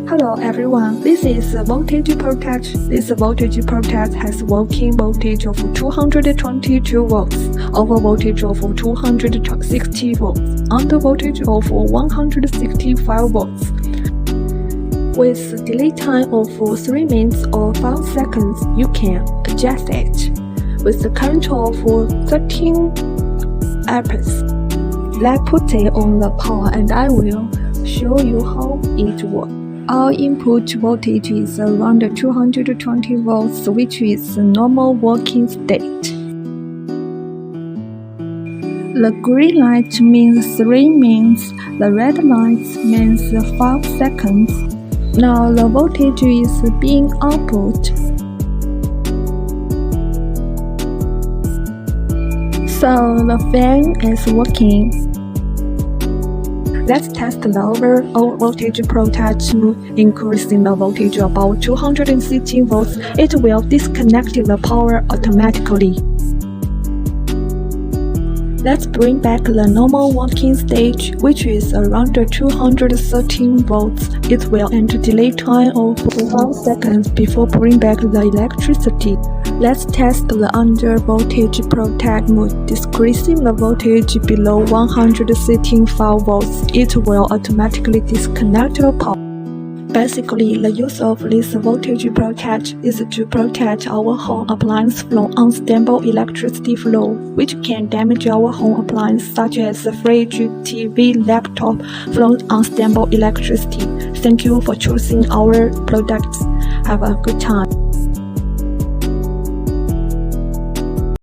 Hello everyone, this is voltage protect. This voltage protect has working voltage of 222 volts, over voltage of 260 volts, under voltage of 165 volts. With delay time of 3 minutes or 5 seconds, you can adjust it. With the current of 13 amperes, let's put it on the power and I will show you how it works. Our input voltage is around 220 volts, which is the normal working state. The green light means 3 minutes, the red light means 5 seconds. Now the voltage is being output. So the fan is working. Let's test the overall voltage protect to increasing the voltage about 260 volts. It will disconnect the power automatically. Let's bring back the normal working stage, which is around 213 volts. It will enter delay time of 1 second before bring back the electricity. Let's test the under voltage protect mode. Decreasing the voltage below 165 volts, it will automatically disconnect the power. Basically, the use of this voltage protect is to protect our home appliance from unstable electricity flow, which can damage our home appliance such as the fridge, TV, laptop from unstable electricity. Thank you for choosing our products. Have a good time.